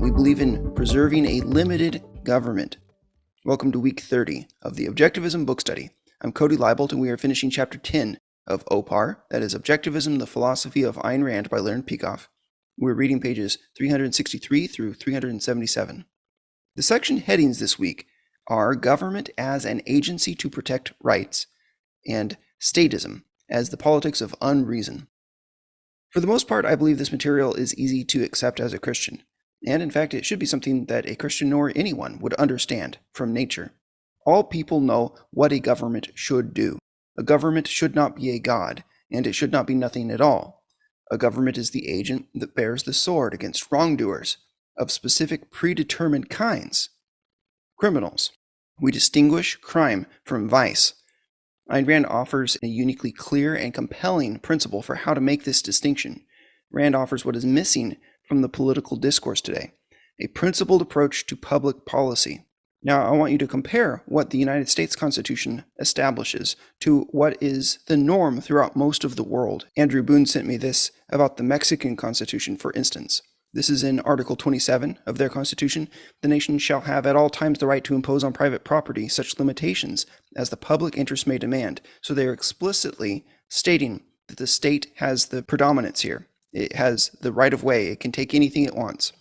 We believe in preserving a limited government. Welcome to week 30 of the Objectivism Book Study. I'm Cody Leibold, and we are finishing chapter 10 of OPAR, that is Objectivism, the Philosophy of Ayn Rand by Leonard Peikoff. We're reading pages 363 through 377. The section headings this week are Government as an Agency to Protect Rights and Statism as the Politics of Unreason. For the most part, I believe this material is easy to accept as a Christian. And in fact, it should be something that a Christian or anyone would understand from nature. All people know what a government should do. A government should not be a god, and it should not be nothing at all. A government is the agent that bears the sword against wrongdoers of specific predetermined kinds. Criminals. We distinguish crime from vice. Ayn Rand offers a uniquely clear and compelling principle for how to make this distinction. Rand offers what is missing from the political discourse today, a principled approach to public policy. Now, I want you to compare what the United States Constitution establishes to what is the norm throughout most of the world. Andrew Boone sent me this about the Mexican Constitution, for instance. This is in Article 27 of their Constitution. The nation shall have at all times the right to impose on private property such limitations as the public interest may demand. So they are explicitly stating that the state has the predominance here. It has the right of way. It can take anything it wants,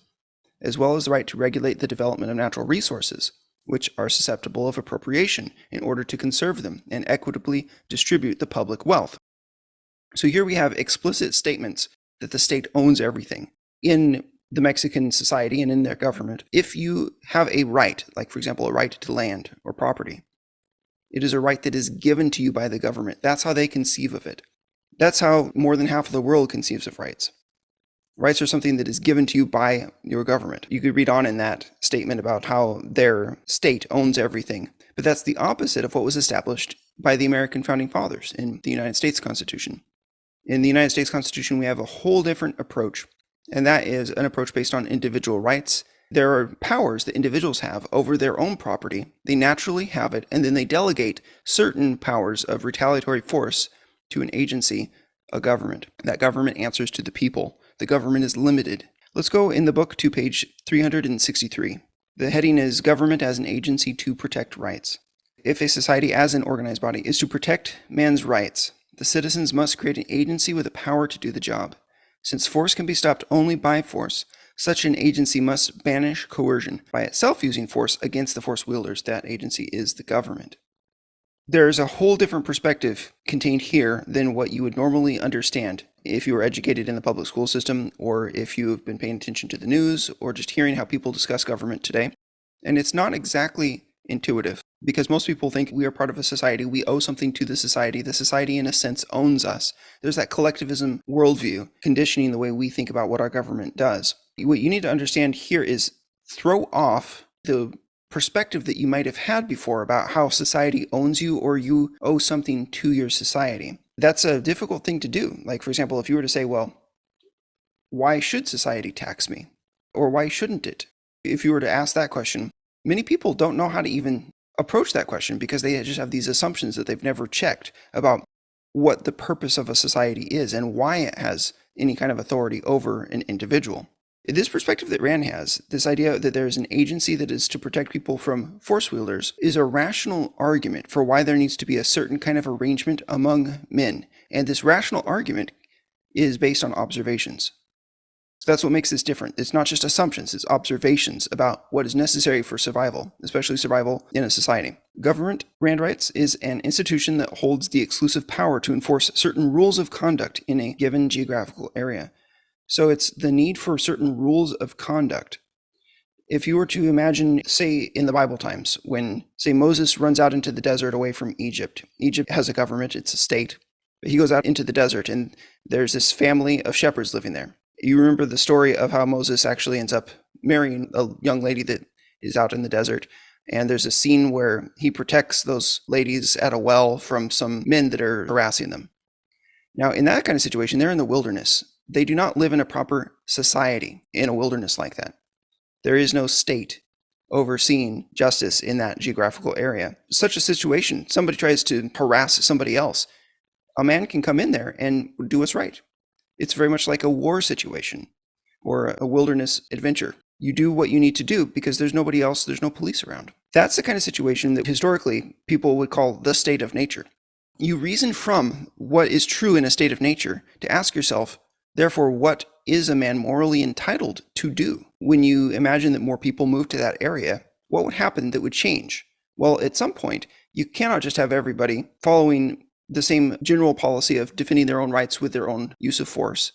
as well as the right to regulate the development of natural resources, which are susceptible of appropriation in order to conserve them and equitably distribute the public wealth. So here we have explicit statements that the state owns everything. In the Mexican society and in their government, if you have a right, like for example, a right to land or property, it is a right that is given to you by the government. That's how they conceive of it. That's how more than half of the world conceives of rights. Rights are something that is given to you by your government. You could read on in that statement about how their state owns everything, but that's the opposite of what was established by the American founding fathers in the United States Constitution. In the United States Constitution, we have a whole different approach, and that is an approach based on individual rights. There are powers that individuals have over their own property. They naturally have it, and then they delegate certain powers of retaliatory force to an agency, a government. That government answers to the people. The government is limited. Let's go in the book to page 363. The heading is Government as an Agency to Protect Rights. If a society as an organized body is to protect man's rights, the citizens must create an agency with the power to do the job. Since force can be stopped only by force, such an agency must banish coercion by itself using force against the force wielders. That agency is the government. There's a whole different perspective contained here than what you would normally understand if you were educated in the public school system, or if you've been paying attention to the news, or just hearing how people discuss government today. And it's not exactly intuitive, because most people think we are part of a society, we owe something to the society in a sense owns us. There's that collectivism worldview conditioning the way we think about what our government does. What you need to understand here is throw off the perspective that you might have had before about how society owns you or you owe something to your society. That's a difficult thing to do. Like, for example, if you were to say, well, why should society tax me? Or why shouldn't it? If you were to ask that question, many people don't know how to even approach that question because they just have these assumptions that they've never checked about what the purpose of a society is and why it has any kind of authority over an individual. This perspective that Rand has, this idea that there's an agency that is to protect people from force wielders, is a rational argument for why there needs to be a certain kind of arrangement among men. And this rational argument is based on observations. So that's what makes this different. It's not just assumptions, it's observations about what is necessary for survival, especially survival in a society. Government, Rand writes, is an institution that holds the exclusive power to enforce certain rules of conduct in a given geographical area. So it's the need for certain rules of conduct. If you were to imagine, say, in the Bible times, when, say, Moses runs out into the desert away from Egypt. Egypt has a government, it's a state. But he goes out into the desert, and there's this family of shepherds living there. You remember the story of how Moses actually ends up marrying a young lady that is out in the desert. And there's a scene where he protects those ladies at a well from some men that are harassing them. Now, in that kind of situation, they're in the wilderness. They do not live in a proper society in a wilderness like that. There is no state overseeing justice in that geographical area. Such a situation, somebody tries to harass somebody else, a man can come in there and do what's right. It's very much like a war situation or a wilderness adventure. You do what you need to do because there's nobody else, there's no police around. That's the kind of situation that historically people would call the state of nature. You reason from what is true in a state of nature to ask yourself, therefore, what is a man morally entitled to do? When you imagine that more people move to that area, what would happen that would change? Well, at some point, you cannot just have everybody following the same general policy of defending their own rights with their own use of force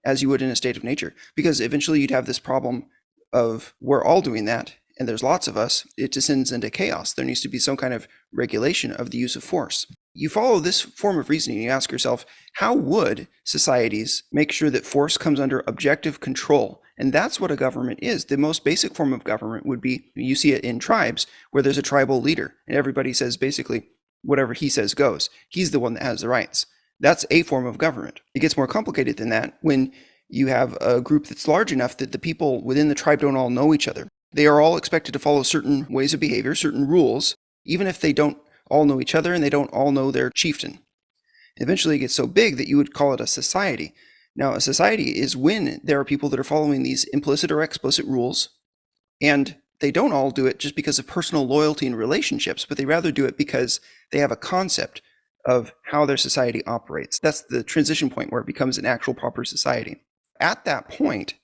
as you would in a state of nature, because eventually you'd have this problem of we're all doing that, and there's lots of us. It descends into chaos. There needs to be some kind of regulation of the use of force. You follow this form of reasoning, you ask yourself, how would societies make sure that force comes under objective control? And that's what a government is. The most basic form of government would be, you see it in tribes, where there's a tribal leader, and everybody says basically whatever he says goes. He's the one that has the rights. That's a form of government. It gets more complicated than that when you have a group that's large enough that the people within the tribe don't all know each other. They are all expected to follow certain ways of behavior, certain rules, even if they don't all know each other and they don't all know their chieftain. Eventually it gets so big that you would call it a society. Now, a society is when there are people that are following these implicit or explicit rules, and they don't all do it just because of personal loyalty and relationships, but they rather do it because they have a concept of how their society operates. That's the transition point where it becomes an actual proper society. At that point,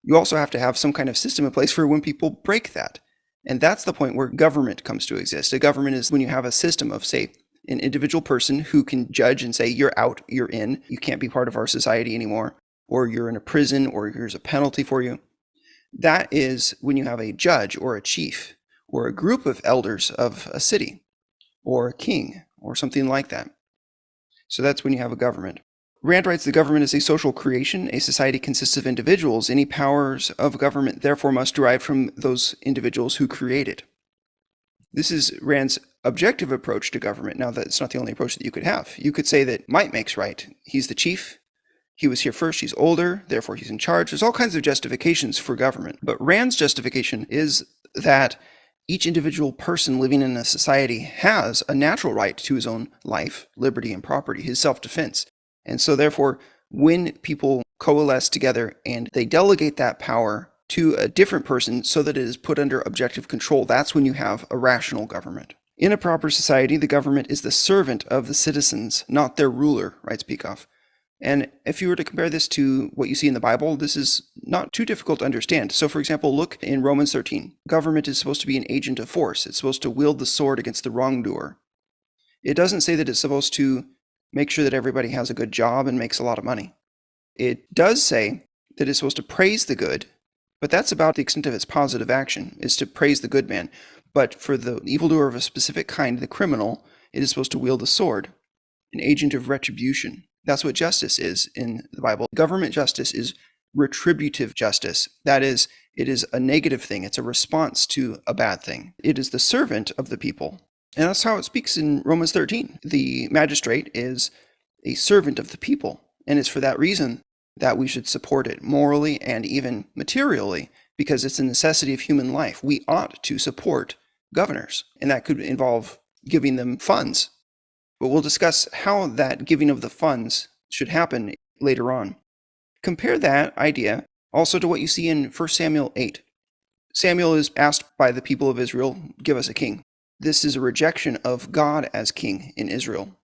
you also have to have some kind of system in place for when people break that. And that's the point where government comes to exist. A government is when you have a system of, say, an individual person who can judge and say, you're out, you're in, you can't be part of our society anymore, or you're in a prison, or here's a penalty for you. That is when you have a judge or a chief or a group of elders of a city or a king or something like that. So that's when you have a government. Rand writes, the government is a social creation. A society consists of individuals. Any powers of government therefore must derive from those individuals who create it. This is Rand's objective approach to government. Now, that's not the only approach that you could have. You could say that might makes right. He's the chief. He was here first. He's older. Therefore, he's in charge. There's all kinds of justifications for government. But Rand's justification is that each individual person living in a society has a natural right to his own life, liberty, and property, his self-defense. And so therefore, when people coalesce together and they delegate that power to a different person so that it is put under objective control, that's when you have a rational government. In a proper society, the government is the servant of the citizens, not their ruler, writes Peikoff. And if you were to compare this to what you see in the Bible, this is not too difficult to understand. So for example, look in Romans 13. Government is supposed to be an agent of force. It's supposed to wield the sword against the wrongdoer. It doesn't say that it's supposed to make sure that everybody has a good job and makes a lot of money. It does say that it's supposed to praise the good, but that's about the extent of its positive action, is to praise the good man. But for the evildoer of a specific kind, the criminal, it is supposed to wield the sword, an agent of retribution. That's what justice is in the Bible. Government justice is retributive justice. That is, it is a negative thing. It's a response to a bad thing. It is the servant of the people. And that's how it speaks in Romans 13. The magistrate is a servant of the people. And it's for that reason that we should support it morally and even materially, because it's a necessity of human life. We ought to support governors, and that could involve giving them funds. But we'll discuss how that giving of the funds should happen later on. Compare that idea also to what you see in 1 Samuel 8. Samuel is asked by the people of Israel, give us a king. This is a rejection of God as king in Israel.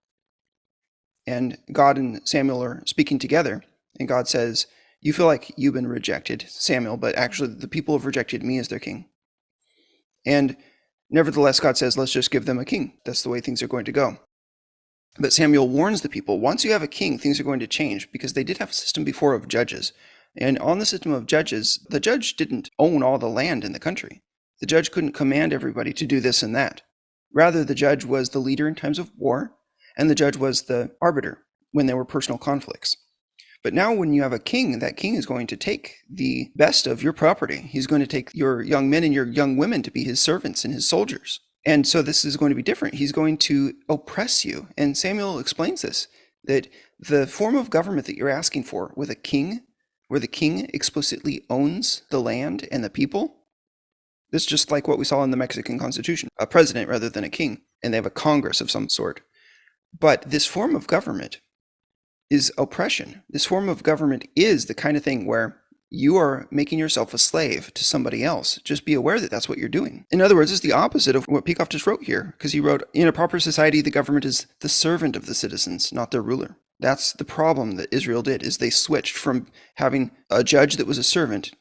And God and Samuel are speaking together, and God says, you feel like you've been rejected, Samuel, but actually the people have rejected me as their king. And nevertheless, God says, let's just give them a king. That's the way things are going to go. But Samuel warns the people, once you have a king, things are going to change, because they did have a system before of judges. And on the system of judges, the judge didn't own all the land in the country. The judge couldn't command everybody to do this and that. Rather, the judge was the leader in times of war, and the judge was the arbiter when there were personal conflicts. But now when you have a king, that king is going to take the best of your property. He's going to take your young men and your young women to be his servants and his soldiers. And so this is going to be different. He's going to oppress you. And Samuel explains this, that the form of government that you're asking for with a king, where the king explicitly owns the land and the people, this is just like what we saw in the Mexican Constitution, a president rather than a king, and they have a Congress of some sort. But this form of government is oppression. This form of government is the kind of thing where you are making yourself a slave to somebody else. Just be aware that that's what you're doing. In other words, it's the opposite of what Peikoff just wrote here, because he wrote, in a proper society, the government is the servant of the citizens, not their ruler. That's the problem that Israel did, is they switched from having a judge that was a servant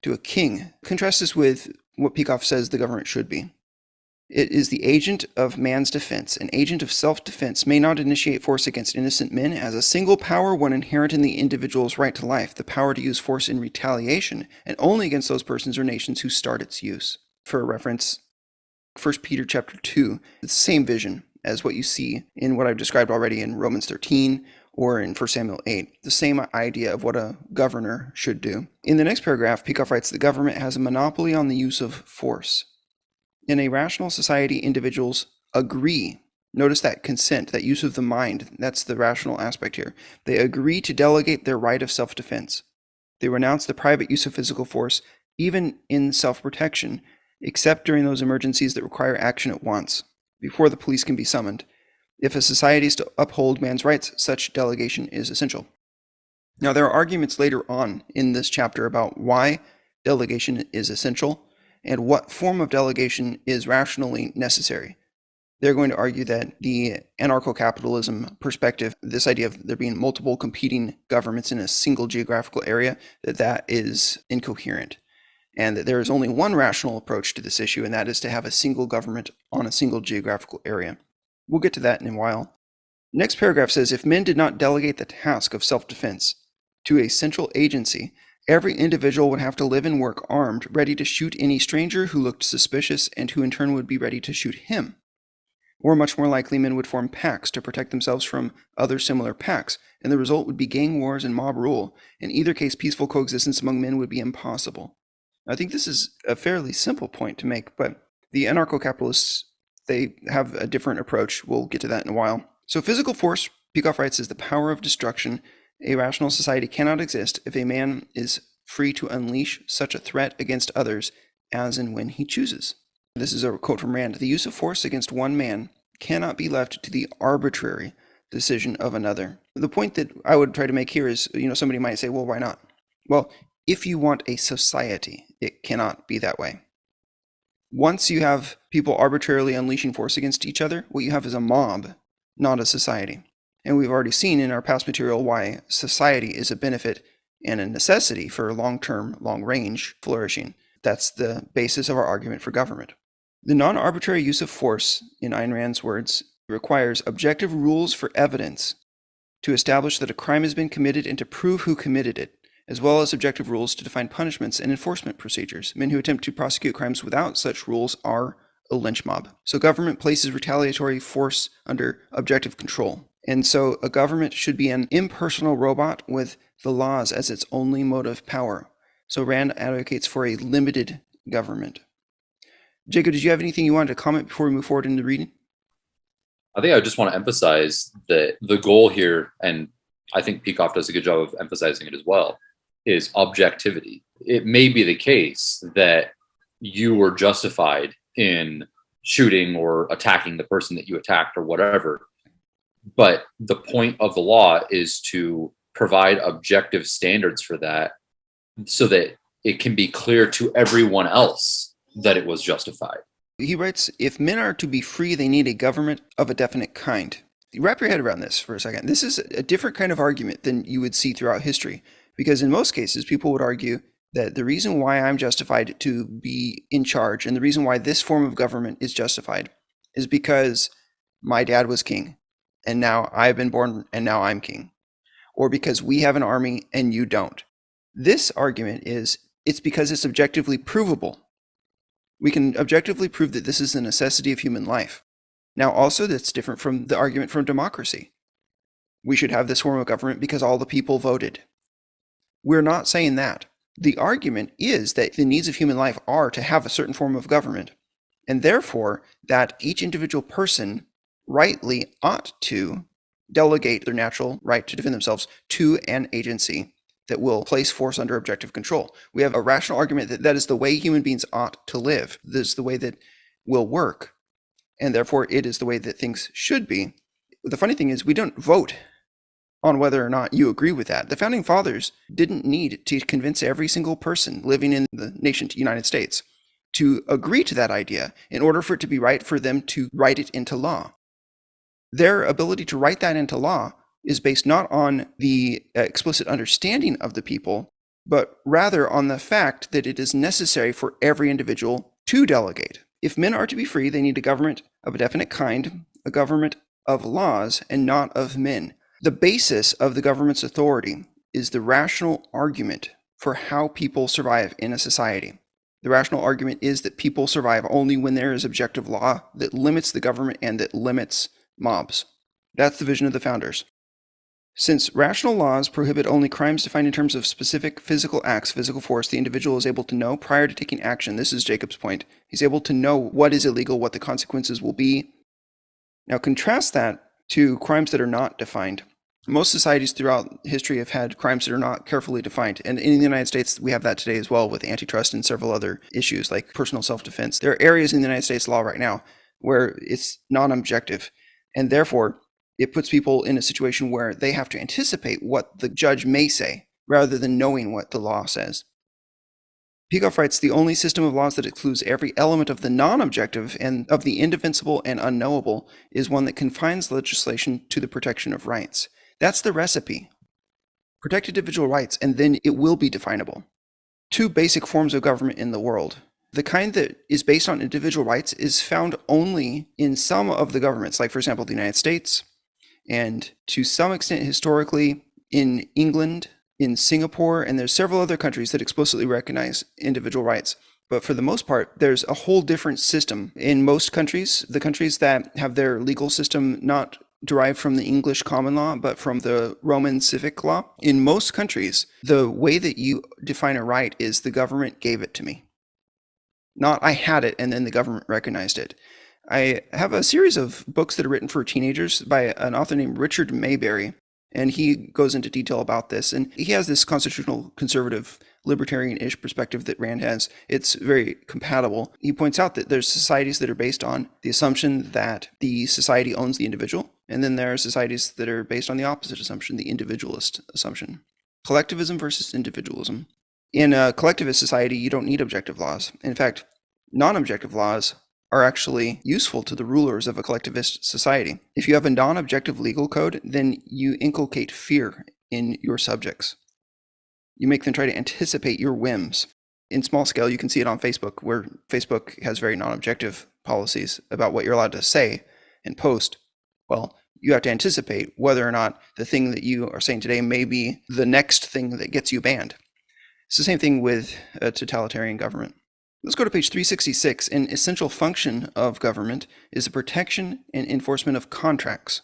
to a king. Contrast this with what Peikoff says the government should be. It is the agent of man's defense. An agent of self-defense may not initiate force against innocent men as a single power, one inherent in the individual's right to life, the power to use force in retaliation, and only against those persons or nations who start its use. For a reference, 1 Peter chapter 2, it's the same vision as what you see in what I've described already in Romans 13 or in 1 Samuel 8, the same idea of what a governor should do. In the next paragraph, Peikoff writes, the government has a monopoly on the use of force. In a rational society, individuals agree. Notice that consent, that use of the mind, that's the rational aspect here. They agree to delegate their right of self-defense. They renounce the private use of physical force, even in self-protection, except during those emergencies that require action at once, before the police can be summoned. If a society is to uphold man's rights, such delegation is essential. Now, there are arguments later on in this chapter about why delegation is essential and what form of delegation is rationally necessary. They're going to argue that the anarcho-capitalism perspective, this idea of there being multiple competing governments in a single geographical area, that is incoherent, and that there is only one rational approach to this issue, and that is to have a single government on a single geographical area. We'll get to that in a while. Next paragraph says, if men did not delegate the task of self-defense to a central agency, every individual would have to live and work armed, ready to shoot any stranger who looked suspicious and who in turn would be ready to shoot him. Or much more likely, men would form packs to protect themselves from other similar packs, and the result would be gang wars and mob rule. In either case, peaceful coexistence among men would be impossible. I think this is a fairly simple point to make, but the anarcho-capitalists, they have a different approach. We'll get to that in a while. So physical force, Peikoff writes, is the power of destruction. A rational society cannot exist if a man is free to unleash such a threat against others as and when he chooses. This is a quote from Rand. The use of force against one man cannot be left to the arbitrary decision of another. The point that I would try to make here is, somebody might say, well, why not? Well, if you want a society, it cannot be that way. Once you have people arbitrarily unleashing force against each other, what you have is a mob, not a society. And we've already seen in our past material why society is a benefit and a necessity for long-term, long-range flourishing. That's the basis of our argument for government. The non-arbitrary use of force, in Ayn Rand's words, requires objective rules for evidence to establish that a crime has been committed and to prove who committed it, as well as objective rules to define punishments and enforcement procedures. Men who attempt to prosecute crimes without such rules are a lynch mob. So government places retaliatory force under objective control. And so a government should be an impersonal robot with the laws as its only motive power. So Rand advocates for a limited government. Jacob, did you have anything you wanted to comment before we move forward into reading? I think I just want to emphasize that the goal here, and I think Peikoff does a good job of emphasizing it as well, is objectivity. It may be the case that you were justified in shooting or attacking the person that you attacked or whatever, but the point of the law is to provide objective standards for that so that it can be clear to everyone else that it was justified. He writes, if men are to be free, they need a government of a definite kind. Wrap your head around this for a second. This is a different kind of argument than you would see throughout history, because in most cases, people would argue that the reason why I'm justified to be in charge and the reason why this form of government is justified is because my dad was king and now I've been born and now I'm king, or because we have an army and you don't. This argument is, it's because it's objectively provable. We can objectively prove that this is a necessity of human life. Now, also, that's different from the argument from democracy. We should have this form of government because all the people voted. We're not saying that. The argument is that the needs of human life are to have a certain form of government, and therefore that each individual person rightly ought to delegate their natural right to defend themselves to an agency that will place force under objective control. We have a rational argument that that is the way human beings ought to live. This is the way that will work, and therefore it is the way that things should be. The funny thing is we don't vote on whether or not you agree with that. The Founding Fathers didn't need to convince every single person living in the nation, United States, to agree to that idea in order for it to be right for them to write it into law. Their ability to write that into law is based not on the explicit understanding of the people, but rather on the fact that it is necessary for every individual to delegate. If men are to be free, they need a government of a definite kind, a government of laws and not of men. The basis of the government's authority is the rational argument for how people survive in a society. The rational argument is that people survive only when there is objective law that limits the government and that limits mobs. That's the vision of the founders. Since rational laws prohibit only crimes defined in terms of specific physical acts, physical force, the individual is able to know prior to taking action. This is Jacob's point. He's able to know what is illegal, what the consequences will be. Now contrast that to crimes that are not defined. Most societies throughout history have had crimes that are not carefully defined. And in the United States, we have that today as well with antitrust and several other issues like personal self-defense. There are areas in the United States law right now where it's non-objective, and therefore it puts people in a situation where they have to anticipate what the judge may say rather than knowing what the law says. Peikoff writes, the only system of laws that excludes every element of the non-objective and of the indefensible and unknowable is one that confines legislation to the protection of rights. That's the recipe. Protect individual rights, and then it will be definable. Two basic forms of government in the world. The kind that is based on individual rights is found only in some of the governments, like, for example, the United States, and to some extent historically in England, in Singapore, and there's several other countries that explicitly recognize individual rights. But for the most part, there's a whole different system. In most countries, the countries that have their legal system not derived from the English common law, but from the Roman civic law, in most countries, the way that you define a right is the government gave it to me. Not I had it and then the government recognized it. I have a series of books that are written for teenagers by an author named Richard Mayberry, and he goes into detail about this. And he has this constitutional conservative libertarian-ish perspective that Rand has. It's very compatible. He points out that there's societies that are based on the assumption that the society owns the individual, and then there are societies that are based on the opposite assumption, the individualist assumption. Collectivism versus individualism. In a collectivist society, you don't need objective laws. In fact, non-objective laws are actually useful to the rulers of a collectivist society. If you have a non-objective legal code, then you inculcate fear in your subjects. You make them try to anticipate your whims. In small scale, you can see it on Facebook, where Facebook has very non-objective policies about what you're allowed to say and post. Well, you have to anticipate whether or not the thing that you are saying today may be the next thing that gets you banned. It's the same thing with a totalitarian government. Let's go to page 366. An essential function of government is the protection and enforcement of contracts,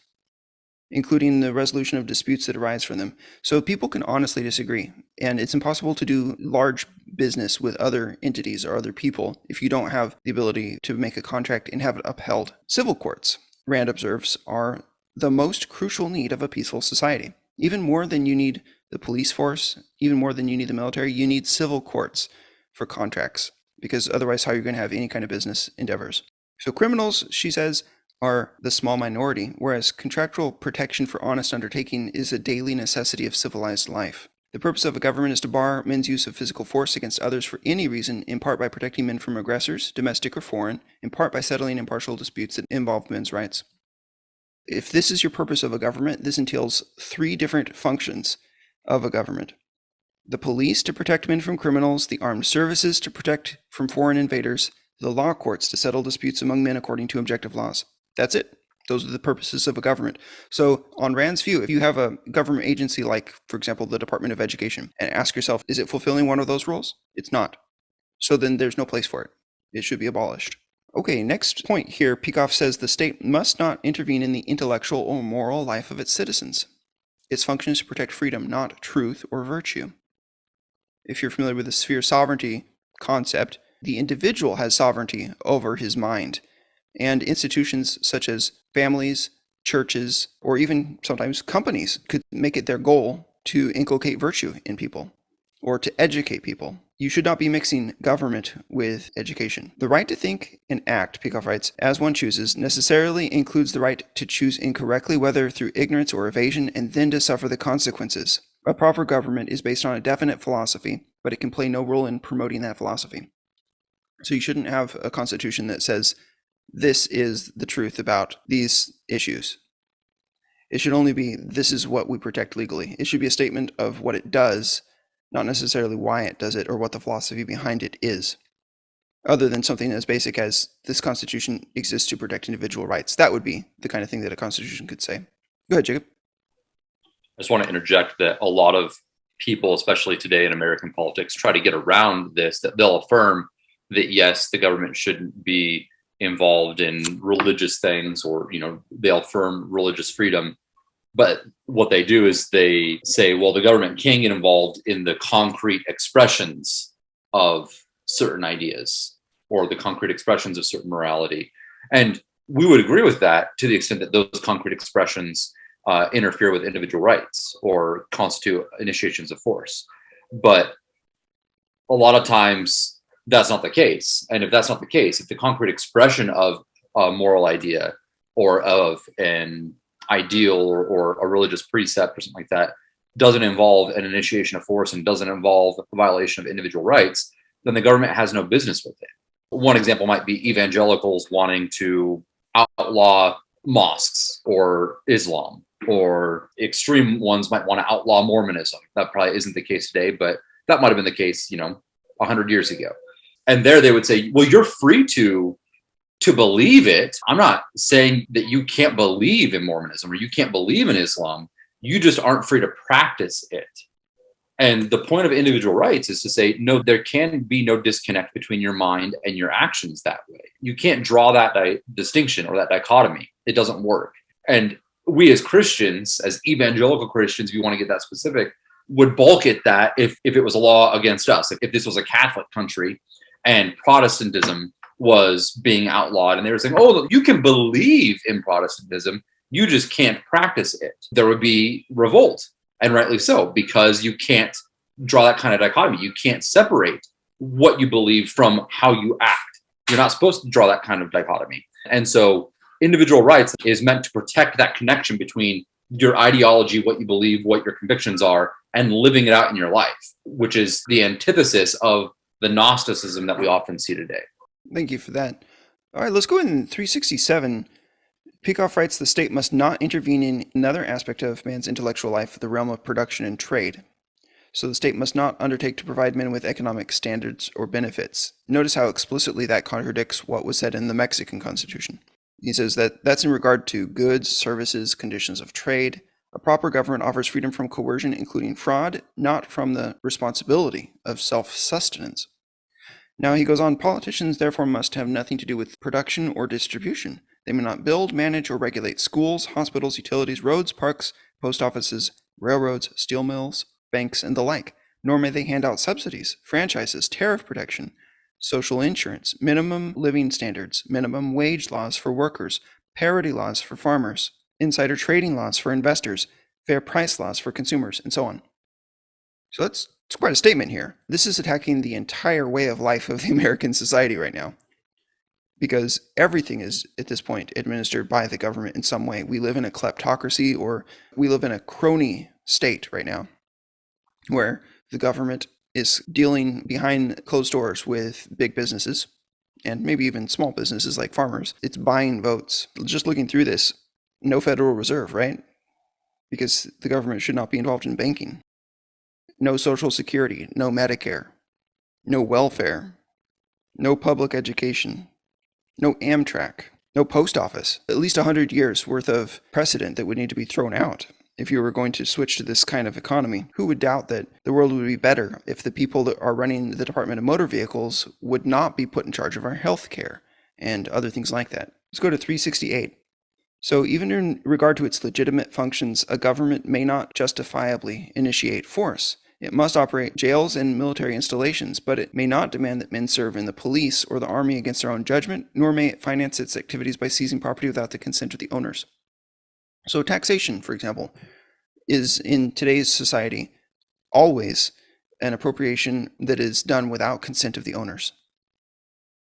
including the resolution of disputes that arise from them. So people can honestly disagree, and it's impossible to do large business with other entities or other people if you don't have the ability to make a contract and have it upheld. Civil courts, Rand observes, are the most crucial need of a peaceful society. Even more than you need the police force, even more than you need the military, you need civil courts for contracts, because otherwise how are you going to have any kind of business endeavors? So criminals, she says, are the small minority, whereas contractual protection for honest undertaking is a daily necessity of civilized life. The purpose of a government is to bar men's use of physical force against others for any reason, in part by protecting men from aggressors, domestic or foreign, in part by settling impartial disputes that involve men's rights. If this is your purpose of a government, this entails three different functions of a government. The police to protect men from criminals, the armed services to protect from foreign invaders, the law courts to settle disputes among men according to objective laws. That's it. Those are the purposes of a government. So on Rand's view, if you have a government agency like, for example, the Department of Education, and ask yourself, is it fulfilling one of those roles? It's not. So then there's no place for it. It should be abolished. Okay, next point here, Peikoff says the state must not intervene in the intellectual or moral life of its citizens. Its function is to protect freedom, not truth or virtue. If you're familiar with the sphere sovereignty concept, the individual has sovereignty over his mind. And institutions such as families, churches, or even sometimes companies could make it their goal to inculcate virtue in people or to educate people. You should not be mixing government with education. The right to think and act, Peikoff writes, as one chooses, necessarily includes the right to choose incorrectly, whether through ignorance or evasion, and then to suffer the consequences. A proper government is based on a definite philosophy, but it can play no role in promoting that philosophy. So you shouldn't have a constitution that says, this is the truth about these issues. It should only be, this is what we protect legally. It should be a statement of what it does, not necessarily why it does it or what the philosophy behind it is, other than something as basic as this Constitution exists to protect individual rights. That would be the kind of thing that a Constitution could say. Go ahead, Jacob. I just want to interject that a lot of people, especially today in American politics, try to get around this, that they'll affirm that, yes, the government shouldn't be involved in religious things, or, they'll affirm religious freedom. But what they do is they say, well, the government can get involved in the concrete expressions of certain ideas or the concrete expressions of certain morality. And we would agree with that to the extent that those concrete expressions interfere with individual rights or constitute initiations of force. But a lot of times that's not the case. And if that's not the case, if the concrete expression of a moral idea or of an ideal or a religious precept or something like that doesn't involve an initiation of force and doesn't involve a violation of individual rights, then the government has no business with it. One example might be evangelicals wanting to outlaw mosques or Islam, or extreme ones might want to outlaw Mormonism. That probably isn't the case today, but that might have been the case, 100 years ago. And there they would say, well, you're free to believe it. I'm not saying that you can't believe in Mormonism or you can't believe in Islam. You just aren't free to practice it. And the point of individual rights is to say, no, there can be no disconnect between your mind and your actions that way. You can't draw that distinction or that dichotomy. It doesn't work. And we as Christians, as evangelical Christians, if you want to get that specific, would balk at that if it was a law against us. If this was a Catholic country and Protestantism was being outlawed and they were saying, oh, you can believe in Protestantism, you just can't practice it, there would be revolt, and rightly so, because you can't draw that kind of dichotomy. You can't separate what you believe from how you act. You're not supposed to draw that kind of dichotomy. And so individual rights is meant to protect that connection between your ideology, what you believe, what your convictions are, and living it out in your life, which is the antithesis of the Gnosticism that we often see today. Thank you for that. All right, let's go in 367. Peikoff writes, the state must not intervene in another aspect of man's intellectual life, the realm of production and trade. So the state must not undertake to provide men with economic standards or benefits. Notice how explicitly that contradicts what was said in the Mexican Constitution. He says that that's in regard to goods, services, conditions of trade. A proper government offers freedom from coercion, including fraud, not from the responsibility of self-sustenance. Now he goes on, politicians therefore must have nothing to do with production or distribution. They may not build, manage, or regulate schools, hospitals, utilities, roads, parks, post offices, railroads, steel mills, banks, and the like, nor may they hand out subsidies, franchises, tariff protection, social insurance, minimum living standards, minimum wage laws for workers, parity laws for farmers, insider trading laws for investors, fair price laws for consumers, and so on. So it's quite a statement here. This is attacking the entire way of life of the American society right now, because everything is, at this point, administered by the government in some way. We live in a kleptocracy, or we live in a crony state right now, where the government is dealing behind closed doors with big businesses, and maybe even small businesses like farmers. It's buying votes. Just looking through this, no Federal Reserve, right? Because the government should not be involved in banking. No Social Security, no Medicare, no welfare, no public education, no Amtrak, no post office. At least 100 years worth of precedent that would need to be thrown out if you were going to switch to this kind of economy. Who would doubt that the world would be better if the people that are running the Department of Motor Vehicles would not be put in charge of our health care and other things like that? Let's go to 368. So even in regard to its legitimate functions, a government may not justifiably initiate force. It must operate jails and military installations, but it may not demand that men serve in the police or the army against their own judgment, nor may it finance its activities by seizing property without the consent of the owners. So taxation, for example, is in today's society always an appropriation that is done without consent of the owners.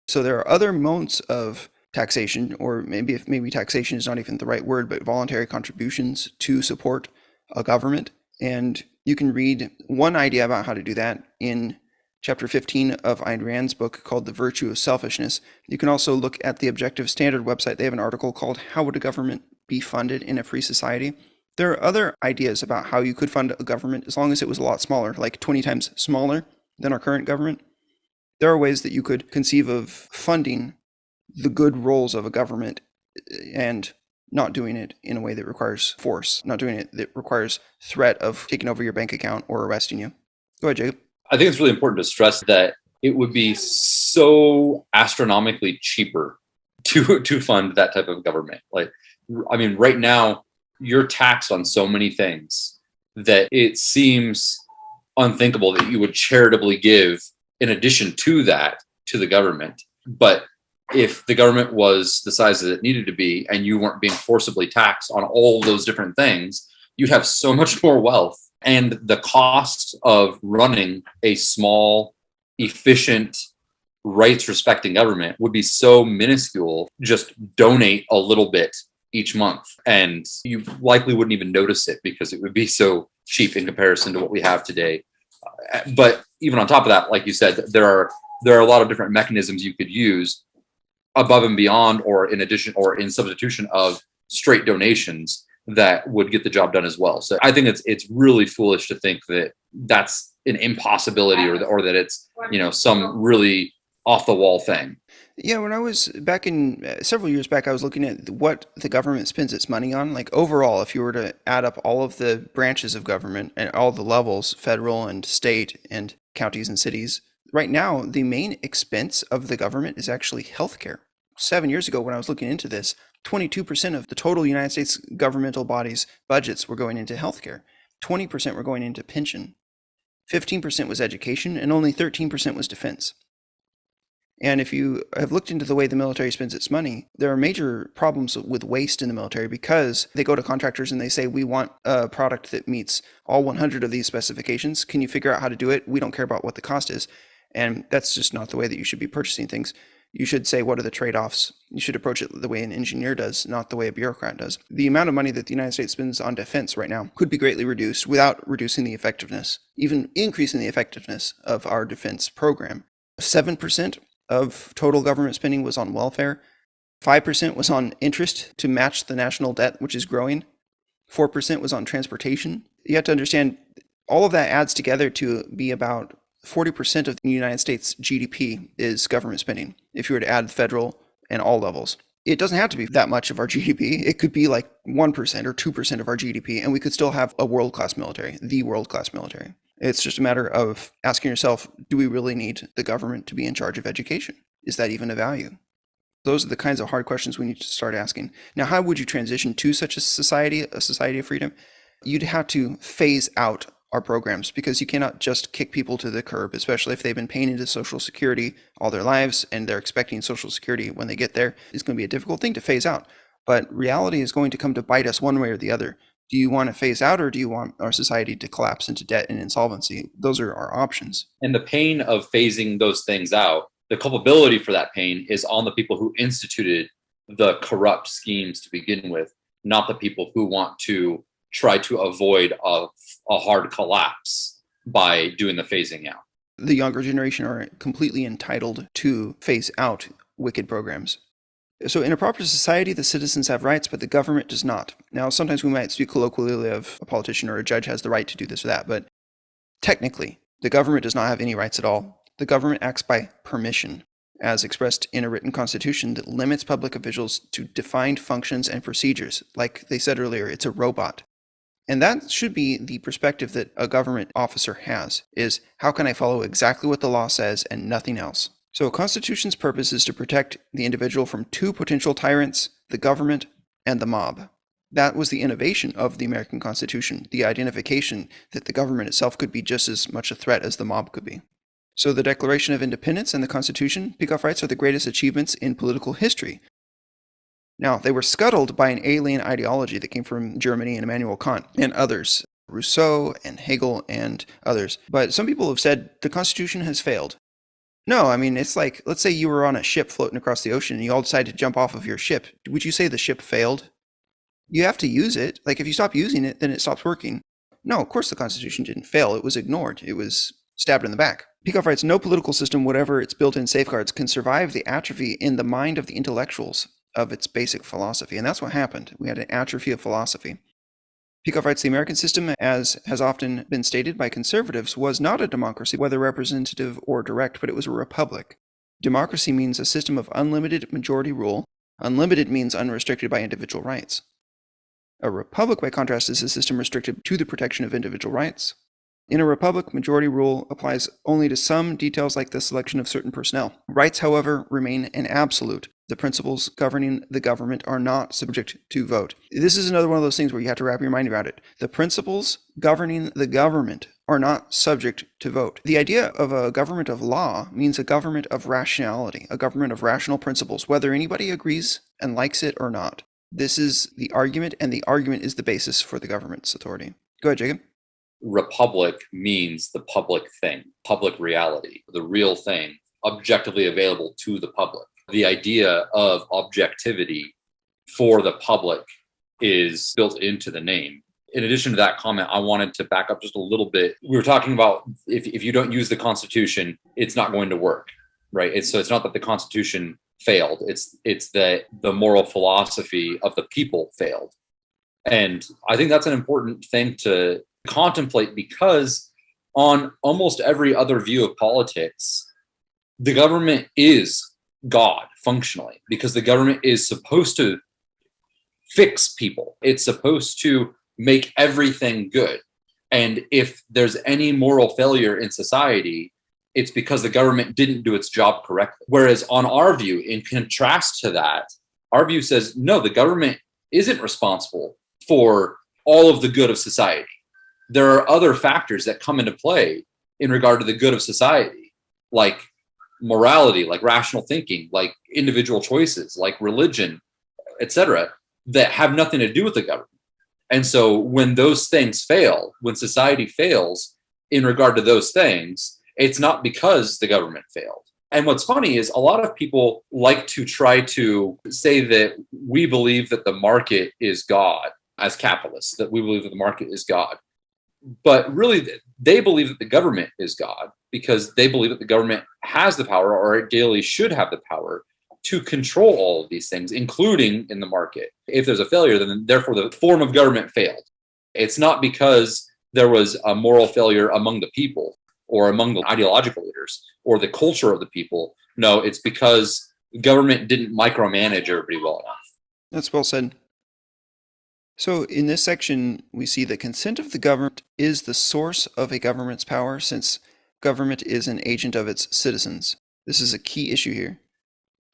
So there are other modes of taxation, or maybe taxation is not even the right word, but voluntary contributions to support a government. And you can read one idea about how to do that in chapter 15 of Ayn Rand's book called The Virtue of Selfishness. You can also look at the Objective Standard website. They have an article called How Would a Government Be Funded in a Free Society? There are other ideas about how you could fund a government as long as it was a lot smaller, like 20 times smaller than our current government. There are ways that you could conceive of funding the good roles of a government and not doing it in a way that requires force, not doing it that requires threat of taking over your bank account or arresting you. Go ahead, Jacob. I think it's really important to stress that it would be so astronomically cheaper to fund that type of government. Right now, you're taxed on so many things that it seems unthinkable that you would charitably give in addition to that to the government. But if the government was the size that it needed to be and you weren't being forcibly taxed on all those different things, you'd have so much more wealth. And the cost of running a small, efficient, rights-respecting government would be so minuscule. Just donate a little bit each month, and you likely wouldn't even notice it because it would be so cheap in comparison to what we have today. But even on top of that, like you said, there are a lot of different mechanisms you could use above and beyond, or in addition, or in substitution of straight donations that would get the job done as well. So I think it's really foolish to think that that's an impossibility, or that it's, some really off the wall thing. Yeah, when I was back in several years back, I was looking at what the government spends its money on. Like overall, if you were to add up all of the branches of government and all the levels, federal and state and counties and cities, right now, the main expense of the government is actually healthcare. 7 years ago, when I was looking into this, 22% of the total United States governmental bodies' budgets were going into healthcare. 20% were going into pension. 15% was education, and only 13% was defense. And if you have looked into the way the military spends its money, there are major problems with waste in the military because they go to contractors and they say, we want a product that meets all 100 of these specifications. Can you figure out how to do it? We don't care about what the cost is. And that's just not the way that you should be purchasing things. You should say, what are the trade-offs? You should approach it the way an engineer does, not the way a bureaucrat does. The amount of money that the United States spends on defense right now could be greatly reduced without reducing the effectiveness, even increasing the effectiveness of our defense program. 7% of total government spending was on welfare. 5% was on interest to match the national debt, which is growing. 4% was on transportation. You have to understand, all of that adds together to be about 40% of the United States GDP is government spending, if you were to add federal and all levels. It doesn't have to be that much of our GDP. It could be like 1% or 2% of our GDP, and we could still have a world-class military, the world-class military. It's just a matter of asking yourself, do we really need the government to be in charge of education? Is that even a value? Those are the kinds of hard questions we need to start asking. Now, how would you transition to such a society of freedom? You'd have to phase out our programs, because you cannot just kick people to the curb, especially if they've been paying into Social Security all their lives and they're expecting Social Security when they get there. It's going to be a difficult thing to phase out, but reality is going to come to bite us one way or the other. Do you want to phase out, or do you want our society to collapse into debt and insolvency? Those are our options. And the pain of phasing those things out, the culpability for that pain is on the people who instituted the corrupt schemes to begin with, not the people who want to try to avoid a hard collapse by doing the phasing out. The younger generation are completely entitled to phase out wicked programs. So in a proper society, the citizens have rights, but the government does not. Now, sometimes we might speak colloquially of a politician or a judge has the right to do this or that, but technically, the government does not have any rights at all. The government acts by permission, as expressed in a written constitution that limits public officials to defined functions and procedures. Like they said earlier, it's a robot. And that should be the perspective that a government officer has, is how can I follow exactly what the law says and nothing else? So a constitution's purpose is to protect the individual from two potential tyrants, the government and the mob. That was the innovation of the American Constitution, the identification that the government itself could be just as much a threat as the mob could be. So the Declaration of Independence and the Constitution, Peikoff writes, are the greatest achievements in political history. Now, they were scuttled by an alien ideology that came from Germany and Immanuel Kant and others. Rousseau and Hegel and others. But some people have said the Constitution has failed. No, I mean, it's like, let's say you were on a ship floating across the ocean and you all decide to jump off of your ship. Would you say the ship failed? You have to use it. Like, if you stop using it, then it stops working. No, of course the Constitution didn't fail. It was ignored. It was stabbed in the back. Peikoff writes, no political system, whatever its built-in safeguards, can survive the atrophy in the mind of the intellectuals of its basic philosophy. And that's what happened. We had an atrophy of philosophy. Peikoff writes, the American system, as has often been stated by conservatives, was not a democracy, whether representative or direct, but it was a republic. Democracy means a system of unlimited majority rule. Unlimited means unrestricted by individual rights. A republic, by contrast, is a system restricted to the protection of individual rights. In a republic, majority rule applies only to some details like the selection of certain personnel. Rights, however, remain an absolute. The principles governing the government are not subject to vote. This is another one of those things where you have to wrap your mind around it. The principles governing the government are not subject to vote. The idea of a government of law means a government of rationality, a government of rational principles, whether anybody agrees and likes it or not. This is the argument, and the argument is the basis for the government's authority. Go ahead, Jacob. Republic means the public thing, public reality, the real thing, objectively available to the public. The idea of objectivity for the public is built into the name. In addition to that comment, I wanted to back up just a little bit. We were talking about if you don't use the Constitution, it's not going to work, right? So it's not that the Constitution failed. It's that the moral philosophy of the people failed. And I think that's an important thing to contemplate, because on almost every other view of politics, the government is God functionally, because the government is supposed to fix people. It's supposed to make everything good. And if there's any moral failure in society, it's because the government didn't do its job correctly. Whereas on our view, in contrast to that, our view says, no, the government isn't responsible for all of the good of society. There are other factors that come into play in regard to the good of society, like morality, like rational thinking, like individual choices, like religion, etc., that have nothing to do with the government. And so when those things fail, when society fails in regard to those things, it's not because the government failed. And what's funny is a lot of people like to try to say that we believe that the market is God as capitalists, that we believe that the market is God. But really, they believe that the government is God because they believe that the government has the power, or ideally should have the power, to control all of these things, including in the market. If there's a failure, then therefore the form of government failed. It's not because there was a moral failure among the people or among the ideological leaders or the culture of the people. No, it's because government didn't micromanage everybody well enough. That's well said. So in this section, we see the consent of the government is the source of a government's power, since government is an agent of its citizens. This is a key issue here.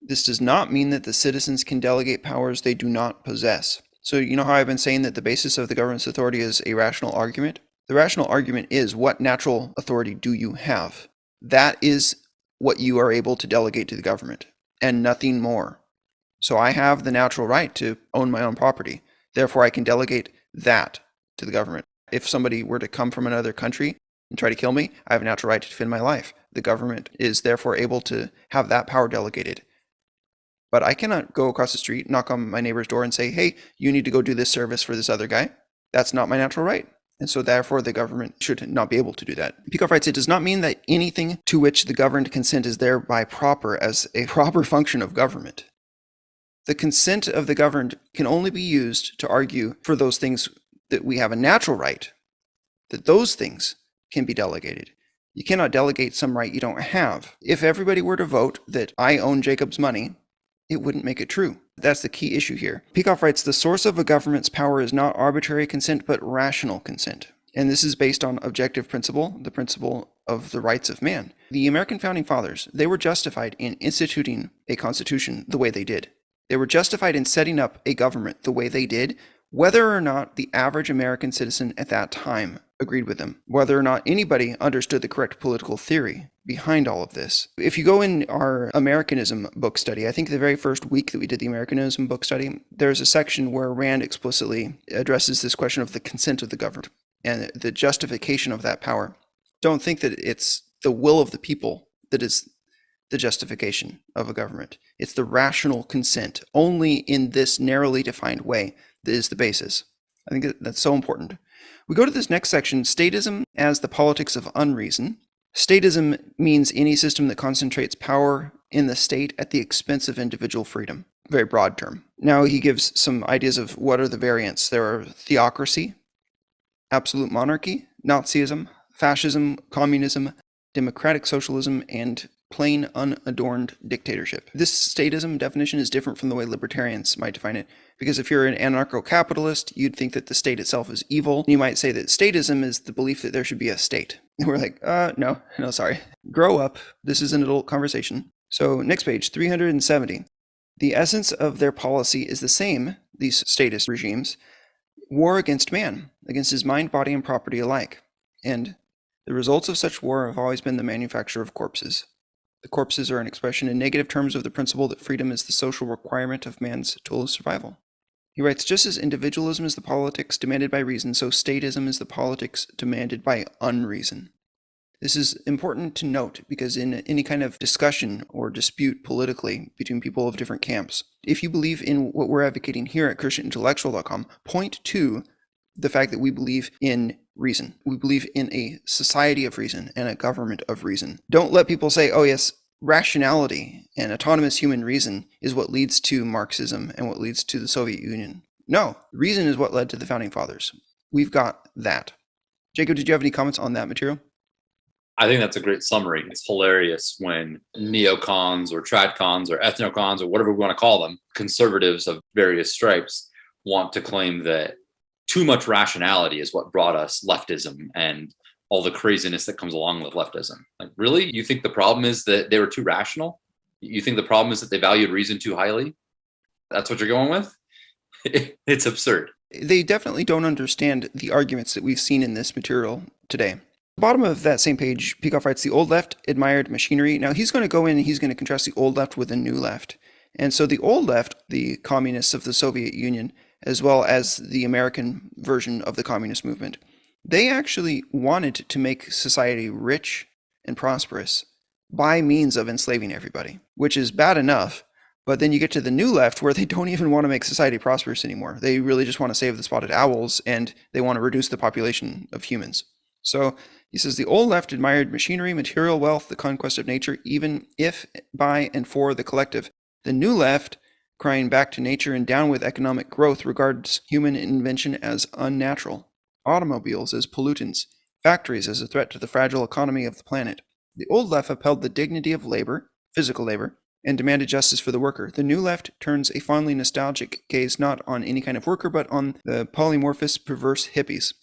This does not mean that the citizens can delegate powers they do not possess. So you know how I've been saying that the basis of the government's authority is a rational argument? The rational argument is, what natural authority do you have? That is what you are able to delegate to the government, and nothing more. So I have the natural right to own my own property. Therefore, I can delegate that to the government. If somebody were to come from another country and try to kill me, I have a natural right to defend my life. The government is therefore able to have that power delegated. But I cannot go across the street, knock on my neighbor's door and say, hey, you need to go do this service for this other guy. That's not my natural right. And so therefore the government should not be able to do that. Peikoff writes, it does not mean that anything to which the governed consent is thereby proper as a proper function of government. The consent of the governed can only be used to argue for those things that we have a natural right, that those things can be delegated. You cannot delegate some right you don't have. If everybody were to vote that I own Jacob's money, it wouldn't make it true. That's the key issue here. Peikoff writes, the source of a government's power is not arbitrary consent, but rational consent. And this is based on objective principle, the principle of the rights of man. The American founding fathers, they were justified in instituting a constitution the way they did. They were justified in setting up a government the way they did, whether or not the average American citizen at that time agreed with them, whether or not anybody understood the correct political theory behind all of this. If you go in our Americanism book study, I think the very first week that we did the Americanism book study, there's a section where Rand explicitly addresses this question of the consent of the governed. and the justification of that power. Don't think that it's the will of the people that is the justification of a government. It's the rational consent, only in this narrowly defined way, that is the basis. I think that's so important. We go to this next section, statism as the politics of unreason. Statism means any system that concentrates power in the state at the expense of individual freedom. Very broad term. Now he gives some ideas of what are the variants. There are theocracy, absolute monarchy, Nazism, fascism, communism, democratic socialism, and plain unadorned dictatorship. This statism definition is different from the way libertarians might define it, because if you're an anarcho-capitalist, you'd think that the state itself is evil. You might say that statism is the belief that there should be a state. And we're like, no, sorry. Grow up. This is an adult conversation. So next page, 370. The essence of their policy is the same, these statist regimes, war against man, against his mind, body, and property alike. And the results of such war have always been the manufacture of corpses. The corpses are an expression in negative terms of the principle that freedom is the social requirement of man's tool of survival. He writes, just as individualism is the politics demanded by reason, so statism is the politics demanded by unreason. This is important to note because in any kind of discussion or dispute politically between people of different camps, if you believe in what we're advocating here at ChristianIntellectual.com, point to the fact that we believe in reason. We believe in a society of reason and a government of reason. Don't let people say, oh yes, rationality and autonomous human reason is what leads to Marxism and what leads to the Soviet Union. No, reason is what led to the Founding Fathers. We've got that. Jacob, did you have any comments on that material? I think that's a great summary. It's hilarious when neocons or tradcons or ethnocons or whatever we want to call them, conservatives of various stripes, want to claim that too much rationality is what brought us leftism and all the craziness that comes along with leftism. Like, really? You think the problem is that they were too rational? You think the problem is that they valued reason too highly? That's what you're going with? It's absurd. They definitely don't understand the arguments that we've seen in this material today. The bottom of that same page, Peikoff writes, the old left admired machinery. Now he's going to go in and he's going to contrast the old left with the new left. And so the old left, the communists of the Soviet Union, as well as the American version of the communist movement, they actually wanted to make society rich and prosperous by means of enslaving everybody, which is bad enough. But then you get to the new left where they don't even want to make society prosperous anymore. They really just want to save the spotted owls and they want to reduce the population of humans. So he says the old left admired machinery, material wealth, the conquest of nature, even if by and for the collective. The new left, crying back to nature and down with economic growth, regards human invention as unnatural, automobiles as pollutants, factories as a threat to the fragile economy of the planet. The old left upheld the dignity of labor, physical labor, and demanded justice for the worker. The new left turns a fondly nostalgic gaze not on any kind of worker, but on the polymorphous, perverse hippies.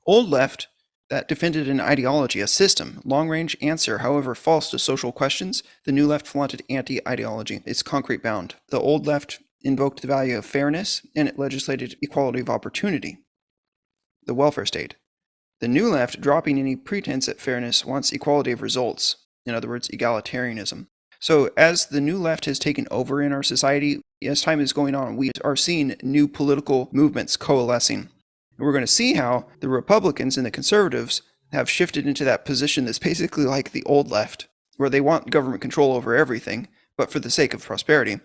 Old left, that defended an ideology, a system, long-range answer, however false to social questions. The new left flaunted anti-ideology. It's concrete bound. The old left invoked the value of fairness, and it legislated equality of opportunity, the welfare state. The new left, dropping any pretense at fairness, wants equality of results, in other words, egalitarianism. So as the new left has taken over in our society, as time is going on, we are seeing new political movements coalescing. And we're going to see how the Republicans and the conservatives have shifted into that position that's basically like the old left, where they want government control over everything, but for the sake of prosperity.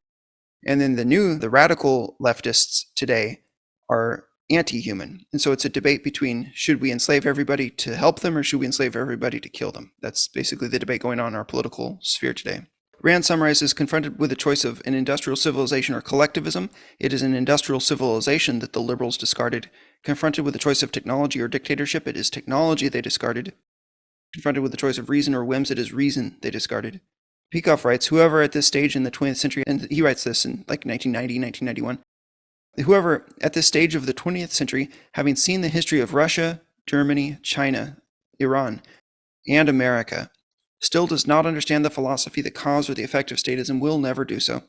And then the radical leftists today are anti-human. And so it's a debate between, should we enslave everybody to help them or should we enslave everybody to kill them? That's basically the debate going on in our political sphere today. Rand summarizes, confronted with the choice of an industrial civilization or collectivism, it is an industrial civilization that the liberals discarded. Confronted with the choice of technology or dictatorship, it is technology they discarded. Confronted with the choice of reason or whims, it is reason they discarded. Peikoff writes, whoever at this stage in the 20th century, and he writes this in like 1990, 1991, whoever at this stage of the 20th century, having seen the history of Russia, Germany, China, Iran, and America, still does not understand the philosophy, the cause, or the effect of statism will never do so.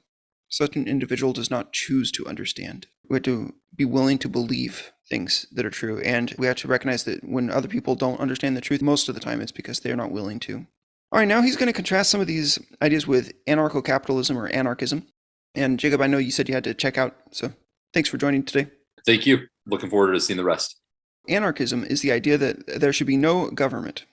Such an individual does not choose to understand. We have to be willing to believe things that are true, and we have to recognize that when other people don't understand the truth, most of the time it's because they're not willing to. All right, now he's going to contrast some of these ideas with anarcho-capitalism or anarchism. And Jacob, I know you said you had to check out, so thanks for joining today. Thank you. Looking forward to seeing the rest. Anarchism is the idea that there should be no government.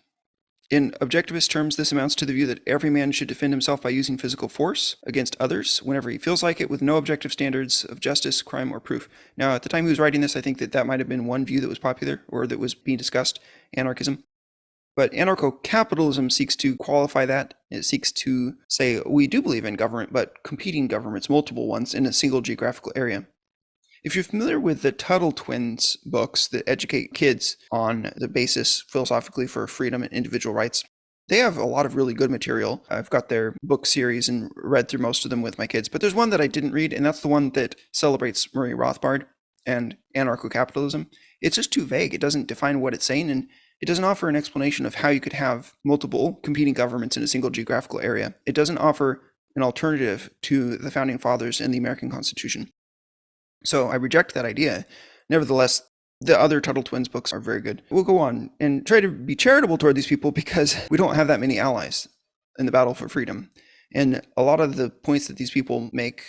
In objectivist terms, this amounts to the view that every man should defend himself by using physical force against others whenever he feels like it, with no objective standards of justice, crime, or proof. Now, at the time he was writing this, I think that might have been one view that was popular or that was being discussed, anarchism. But anarcho-capitalism seeks to qualify that. It seeks to say, we do believe in government, but competing governments, multiple ones, in a single geographical area. If you're familiar with the Tuttle twins books that educate kids on the basis philosophically for freedom and individual rights, they have a lot of really good material. I've got their book series and read through most of them with my kids, but there's one that I didn't read, and that's the one that celebrates Murray Rothbard and anarcho-capitalism. It's just too vague. It doesn't define what it's saying, and it doesn't offer an explanation of how you could have multiple competing governments in a single geographical area. It doesn't offer an alternative to the Founding Fathers and the American Constitution. So I reject that idea. Nevertheless, the other Tuttle Twins books are very good. We'll go on and try to be charitable toward these people because we don't have that many allies in the battle for freedom. And a lot of the points that these people make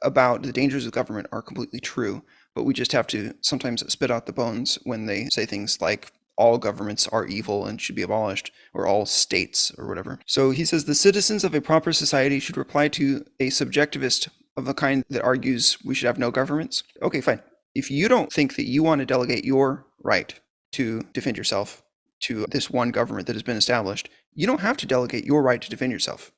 about the dangers of government are completely true, but we just have to sometimes spit out the bones when they say things like all governments are evil and should be abolished, or all states, or whatever. So he says the citizens of a proper society should reply to a subjectivist of a kind that argues we should have no governments. Okay, fine. If you don't think that you want to delegate your right to defend yourself to this one government that has been established, you don't have to delegate your right to defend yourself.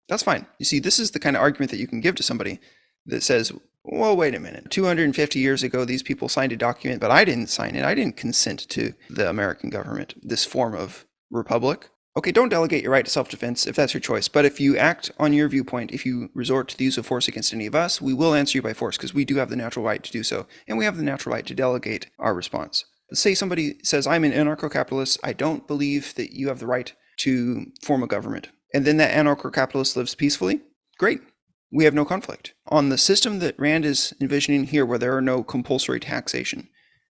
That's fine. You see, this is the kind of argument that you can give to somebody that says, well, wait a minute. 250 years ago, these people signed a document, but I didn't sign it. I didn't consent to the American government, this form of republic. Okay, don't delegate your right to self-defense if that's your choice. But if you act on your viewpoint, if you resort to the use of force against any of us, we will answer you by force because we do have the natural right to do so. And we have the natural right to delegate our response. Say somebody says, I'm an anarcho-capitalist. I don't believe that you have the right to form a government. And then that anarcho-capitalist lives peacefully. Great. We have no conflict. On the system that Rand is envisioning here, where there are no compulsory taxation,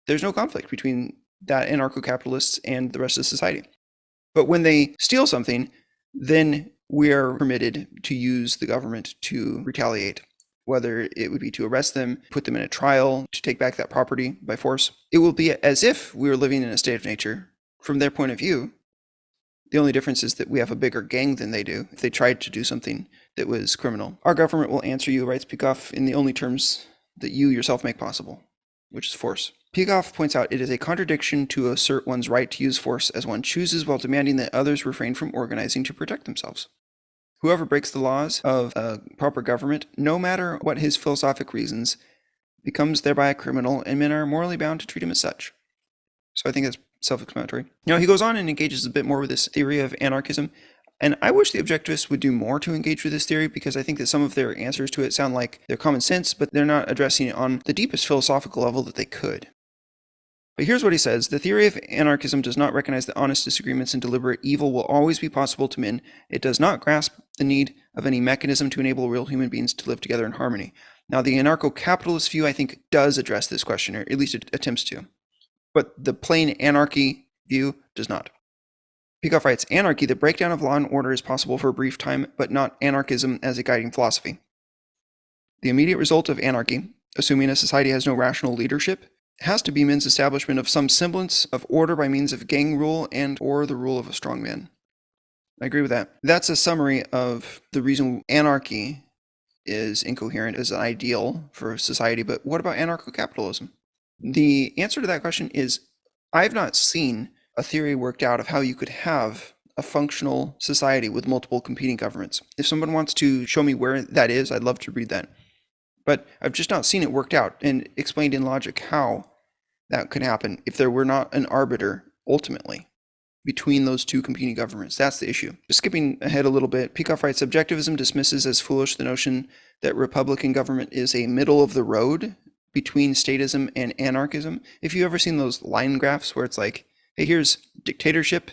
there's no conflict between that anarcho-capitalists and the rest of society. But when they steal something, then we are permitted to use the government to retaliate, whether it would be to arrest them, put them in a trial, to take back that property by force. It will be as if we were living in a state of nature. From their point of view, the only difference is that we have a bigger gang than they do if they tried to do something that was criminal. Our government will answer you, writes Peikoff, in the only terms that you yourself make possible, which is force. Peikoff points out it is a contradiction to assert one's right to use force as one chooses while demanding that others refrain from organizing to protect themselves. Whoever breaks the laws of a proper government, no matter what his philosophic reasons, becomes thereby a criminal, and men are morally bound to treat him as such. So I think that's self-explanatory. Now he goes on and engages a bit more with this theory of anarchism, and I wish the objectivists would do more to engage with this theory because I think that some of their answers to it sound like they're common sense, but they're not addressing it on the deepest philosophical level that they could. But here's what he says. The theory of anarchism does not recognize that honest disagreements and deliberate evil will always be possible to men. It does not grasp the need of any mechanism to enable real human beings to live together in harmony. Now, the anarcho-capitalist view, I think, does address this question, or at least it attempts to. But the plain anarchy view does not. Peikoff writes, anarchy, the breakdown of law and order, is possible for a brief time, but not anarchism as a guiding philosophy. The immediate result of anarchy, assuming a society has no rational leadership, has to be men's establishment of some semblance of order by means of gang rule and or the rule of a strong man. I agree with that. That's a summary of the reason anarchy is incoherent as an ideal for society, but what about anarcho-capitalism? The answer to that question is, I've not seen a theory worked out of how you could have a functional society with multiple competing governments. If someone wants to show me where that is, I'd love to read that. But I've just not seen it worked out and explained in logic how that could happen if there were not an arbiter, ultimately, between those two competing governments. That's the issue. Just skipping ahead a little bit, Peikoff writes, Objectivism dismisses as foolish the notion that Republican government is a middle of the road between statism and anarchism. If you've ever seen those line graphs where it's like, hey, here's dictatorship,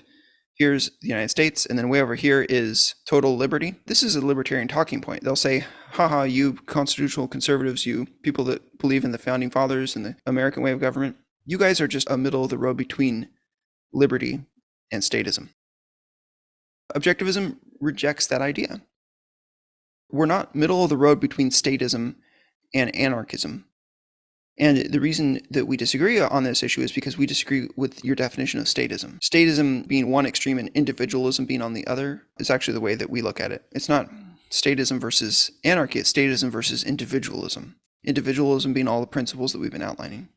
here's the United States, and then way over here is total liberty. This is a libertarian talking point. They'll say, haha, you constitutional conservatives, you people that believe in the founding fathers and the American way of government, you guys are just a middle of the road between liberty and statism. Objectivism rejects that idea. We're not middle of the road between statism and anarchism. And the reason that we disagree on this issue is because we disagree with your definition of statism. Statism being one extreme and individualism being on the other is actually the way that we look at it. It's not statism versus anarchy, it's statism versus individualism. Individualism being all the principles that we've been outlining.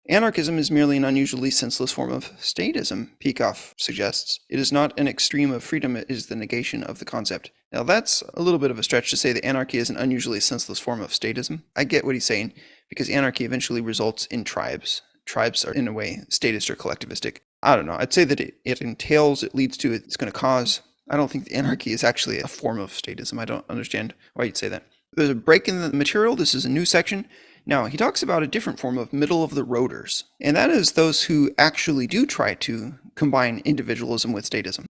Anarchism is merely an unusually senseless form of statism, Peikoff suggests. It is not an extreme of freedom, it is the negation of the concept. Now that's a little bit of a stretch to say that anarchy is an unusually senseless form of statism. I get what he's saying, because anarchy eventually results in tribes. Tribes are, in a way, statist or collectivistic. I don't know. I'd say that it entails, it leads to, it's going to cause. I don't think anarchy is actually a form of statism. I don't understand why you'd say that. There's a break in the material. This is a new section. Now, he talks about a different form of middle-of-the-roaders, and that is those who actually do try to combine individualism with statism.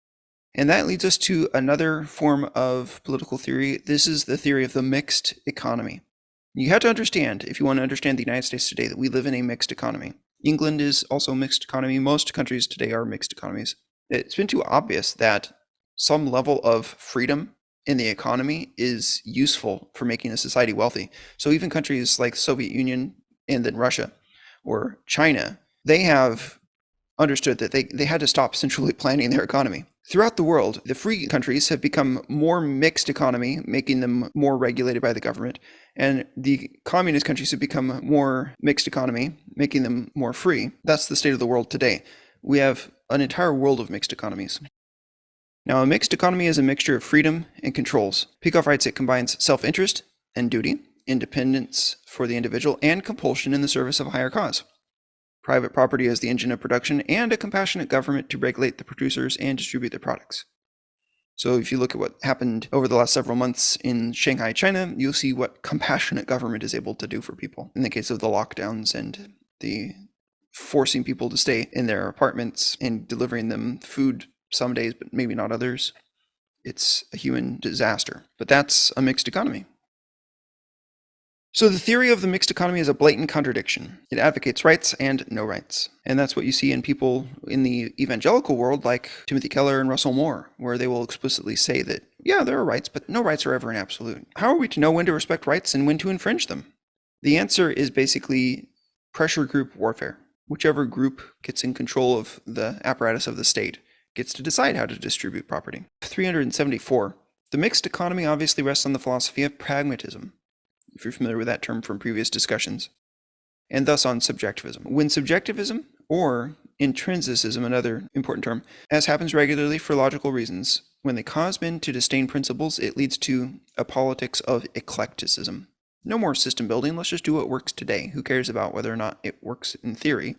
And that leads us to another form of political theory. This is the theory of the mixed economy. You have to understand, if you want to understand the United States today, that we live in a mixed economy. England is also a mixed economy. Most countries today are mixed economies. It's been too obvious that some level of freedom in the economy is useful for making a society wealthy. So even countries like the Soviet Union and then Russia or China, they have understood that they had to stop centrally planning their economy. Throughout the world, the free countries have become more mixed economy, making them more regulated by the government, and the communist countries have become more mixed economy, making them more free. That's the state of the world today. We have an entire world of mixed economies. Now, a mixed economy is a mixture of freedom and controls. Peikoff writes it combines self-interest and duty, independence for the individual, and compulsion in the service of a higher cause. Private property as the engine of production, and a compassionate government to regulate the producers and distribute their products. So if you look at what happened over the last several months in Shanghai, China, you'll see what compassionate government is able to do for people. In the case of the lockdowns and the forcing people to stay in their apartments and delivering them food some days, but maybe not others. It's a human disaster. But that's a mixed economy. So the theory of the mixed economy is a blatant contradiction. It advocates rights and no rights. And that's what you see in people in the evangelical world like Timothy Keller and Russell Moore, where they will explicitly say that, yeah, there are rights, but no rights are ever an absolute. How are we to know when to respect rights and when to infringe them? The answer is basically pressure group warfare. Whichever group gets in control of the apparatus of the state gets to decide how to distribute property. 374. The mixed economy obviously rests on the philosophy of pragmatism, if you're familiar with that term from previous discussions, and thus on subjectivism. When subjectivism, or intrinsicism, another important term, as happens regularly for logical reasons, when they cause men to disdain principles, it leads to a politics of eclecticism. No more system building, let's just do what works today. Who cares about whether or not it works in theory?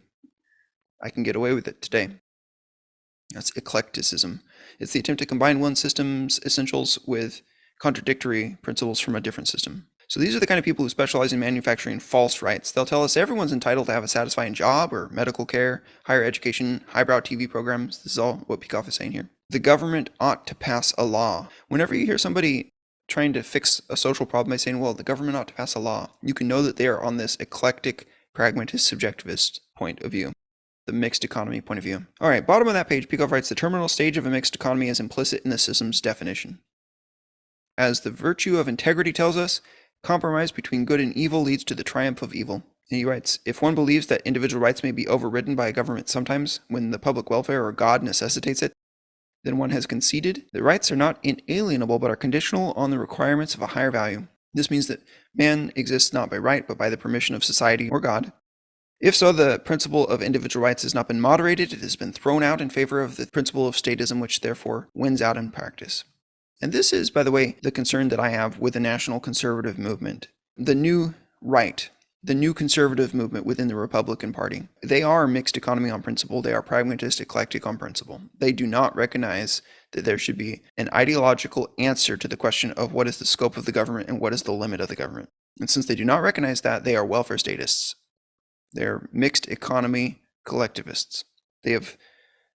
I can get away with it today. That's eclecticism. It's the attempt to combine one system's essentials with contradictory principles from a different system. So these are the kind of people who specialize in manufacturing false rights. They'll tell us everyone's entitled to have a satisfying job or medical care, higher education, highbrow TV programs. This is all what Peikoff is saying here. The government ought to pass a law. Whenever you hear somebody trying to fix a social problem by saying, well, the government ought to pass a law, you can know that they are on this eclectic, pragmatist, subjectivist point of view. The mixed economy point of view. All right, bottom of that page, Peikoff writes, the terminal stage of a mixed economy is implicit in the system's definition. As the virtue of integrity tells us, compromise between good and evil leads to the triumph of evil. And he writes, if one believes that individual rights may be overridden by a government sometimes when the public welfare or God necessitates it, then one has conceded that rights are not inalienable but are conditional on the requirements of a higher value. This means that man exists not by right but by the permission of society or God. If so, the principle of individual rights has not been moderated, it has been thrown out in favor of the principle of statism, which therefore wins out in practice. And this is, by the way, the concern that I have with the national conservative movement. The new right, the new conservative movement within the Republican Party, they are mixed economy on principle. They are pragmatist, eclectic on principle. They do not recognize that there should be an ideological answer to the question of what is the scope of the government and what is the limit of the government. And since they do not recognize that, they are welfare statists. They're mixed economy collectivists. They have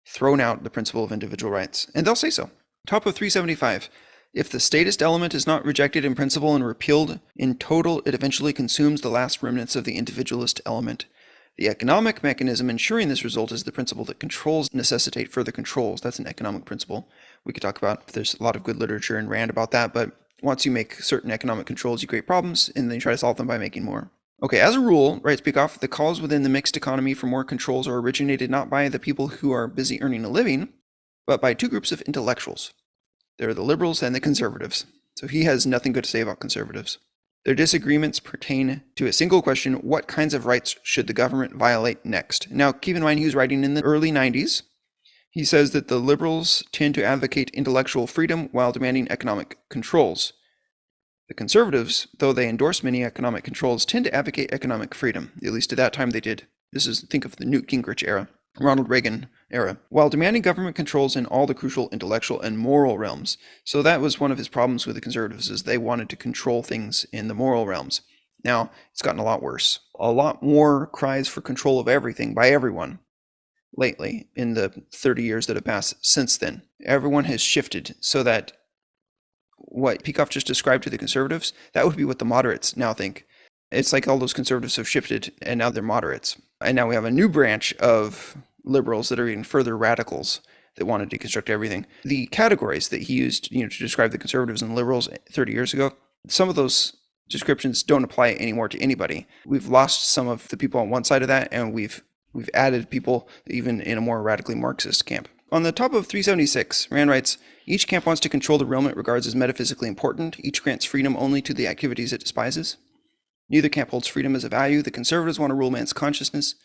thrown out the principle of individual rights, and they'll say so. Top of 375. If the statist element is not rejected in principle and repealed in total, it eventually consumes the last remnants of the individualist element. The economic mechanism ensuring this result is the principle that controls necessitate further controls. That's an economic principle we could talk about. There's a lot of good literature and Rand about that, but once you make certain economic controls, you create problems, and then you try to solve them by making more. Okay, as a rule, writes Peikoff, the calls within the mixed economy for more controls are originated not by the people who are busy earning a living, but by two groups of intellectuals. They're the liberals and the conservatives. So he has nothing good to say about conservatives. Their disagreements pertain to a single question: what kinds of rights should the government violate next? Now, keep in mind he was writing in the early 90s. He says that the liberals tend to advocate intellectual freedom while demanding economic controls. The conservatives, though they endorse many economic controls, tend to advocate economic freedom. At least at that time they did. This is, think of the Newt Gingrich era, Ronald Reagan era, while demanding government controls in all the crucial intellectual and moral realms. So that was one of his problems with the conservatives, is they wanted to control things in the moral realms. Now, it's gotten a lot worse. A lot more cries for control of everything by everyone lately in the 30 years that have passed since then. Everyone has shifted so that what Peikoff just described to the conservatives, that would be what the moderates now think. It's like all those conservatives have shifted and now they're moderates. And now we have a new branch of liberals that are even further radicals that want to deconstruct everything. The categories that he used, to describe the conservatives and liberals 30 years ago, some of those descriptions don't apply anymore to anybody. We've lost some of the people on one side of that, and we've added people even in a more radically Marxist camp. On the top of 376, Rand writes, each camp wants to control the realm it regards as metaphysically important. Each grants freedom only to the activities it despises. Neither camp holds freedom as a value. The conservatives want to rule man's consciousness,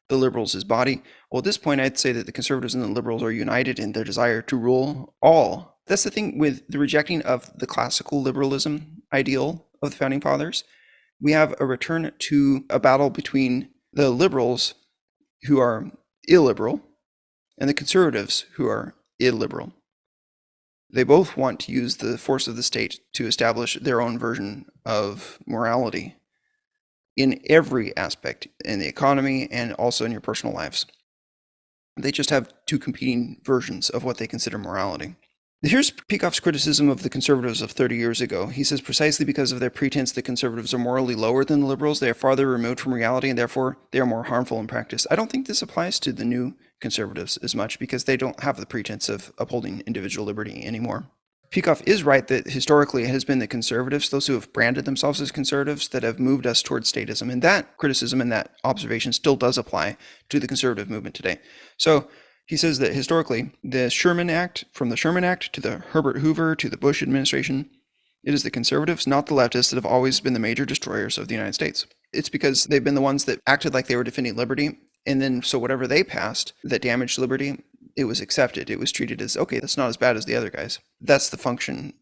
the liberals his body. Well, at this point, I'd say that the conservatives and the liberals are united in their desire to rule all. That's the thing with the rejecting of the classical liberalism ideal of the Founding Fathers. We have a return to a battle between the liberals, who are illiberal, and the conservatives, who are illiberal. They both want to use the force of the state to establish their own version of morality in every aspect, in the economy and also in your personal lives. They just have two competing versions of what they consider morality. Here's Peikoff's criticism of the conservatives of 30 years ago. He says, precisely because of their pretense that conservatives are morally lower than the liberals, they are farther removed from reality, and therefore they are more harmful in practice. I don't think this applies to the new conservatives as much, because they don't have the pretense of upholding individual liberty anymore. Peikoff is right that historically it has been the conservatives, those who have branded themselves as conservatives, that have moved us towards statism. And that criticism and that observation still does apply to the conservative movement today. So he says that historically, the Sherman Act, from the Sherman Act to the Herbert Hoover to the Bush administration, it is the conservatives, not the leftists, that have always been the major destroyers of the United States. It's because they've been the ones that acted like they were defending liberty, and then so whatever they passed that damaged liberty, it was accepted. It was treated as, okay, that's not as bad as the other guys. That's the function.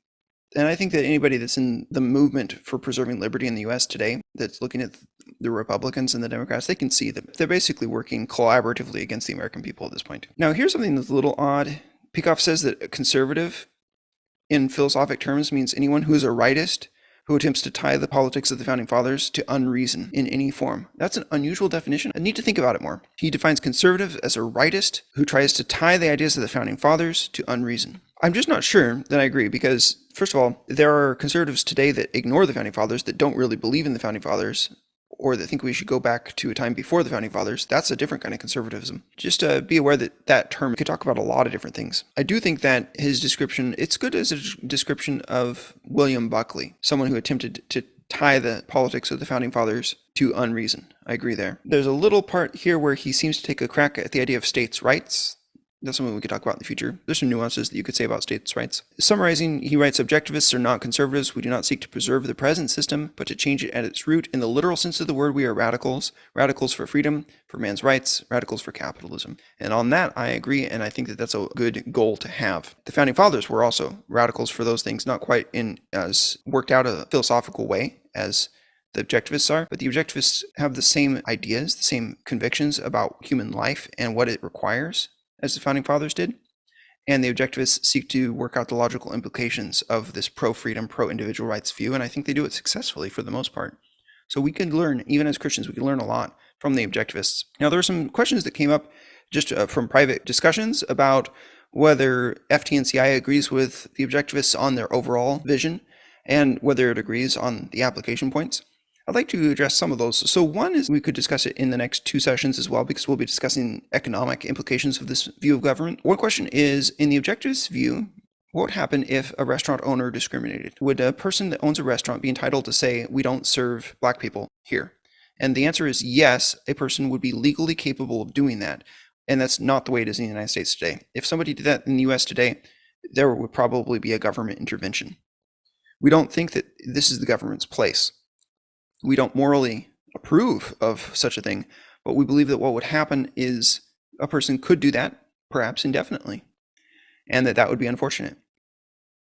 And I think that anybody that's in the movement for preserving liberty in the U.S. today, that's looking at the Republicans and the Democrats, they can see that they're basically working collaboratively against the American people at this point. Now, here's something that's a little odd. Peikoff says that a conservative, in philosophic terms, means anyone who is a rightist, who attempts to tie the politics of the Founding Fathers to unreason in any form. That's an unusual definition. I need to think about it more. He defines conservative as a rightist who tries to tie the ideas of the Founding Fathers to unreason. I'm just not sure that I agree, because, first of all, there are conservatives today that ignore the Founding Fathers, that don't really believe in the Founding Fathers, or that think we should go back to a time before the Founding Fathers. That's a different kind of conservatism. Just be aware that that term could talk about a lot of different things. I do think that his description, it's good as a description of William Buckley, someone who attempted to tie the politics of the Founding Fathers to unreason. I agree there. There's a little part here where he seems to take a crack at the idea of states' rights. That's something we could talk about in the future. There's some nuances that you could say about states' rights. Summarizing, he writes, objectivists are not conservatives. We do not seek to preserve the present system, but to change it at its root. In the literal sense of the word, we are radicals. Radicals for freedom, for man's rights, radicals for capitalism. And on that, I agree, and I think that that's a good goal to have. The Founding Fathers were also radicals for those things, not quite in as worked out a philosophical way as the objectivists are, but the objectivists have the same ideas, the same convictions about human life and what it requires as the Founding Fathers did. And the objectivists seek to work out the logical implications of this pro-freedom, pro-individual rights view, and I think they do it successfully for the most part. So we can learn, even as Christians, we can learn a lot from the objectivists. Now, there are some questions that came up just from private discussions about whether FTNCI agrees with the objectivists on their overall vision and whether it agrees on the application points. I'd like to address some of those. So one is, we could discuss it in the next two sessions as well, because we'll be discussing economic implications of this view of government. One question is, in the objectivist view, what would happen if a restaurant owner discriminated? Would a person that owns a restaurant be entitled to say, we don't serve black people here? And the answer is yes, a person would be legally capable of doing that. And that's not the way it is in the United States today. If somebody did that in the US today, there would probably be a government intervention. We don't think that this is the government's place. We don't morally approve of such a thing, but we believe that what would happen is a person could do that, perhaps indefinitely, and that would be unfortunate.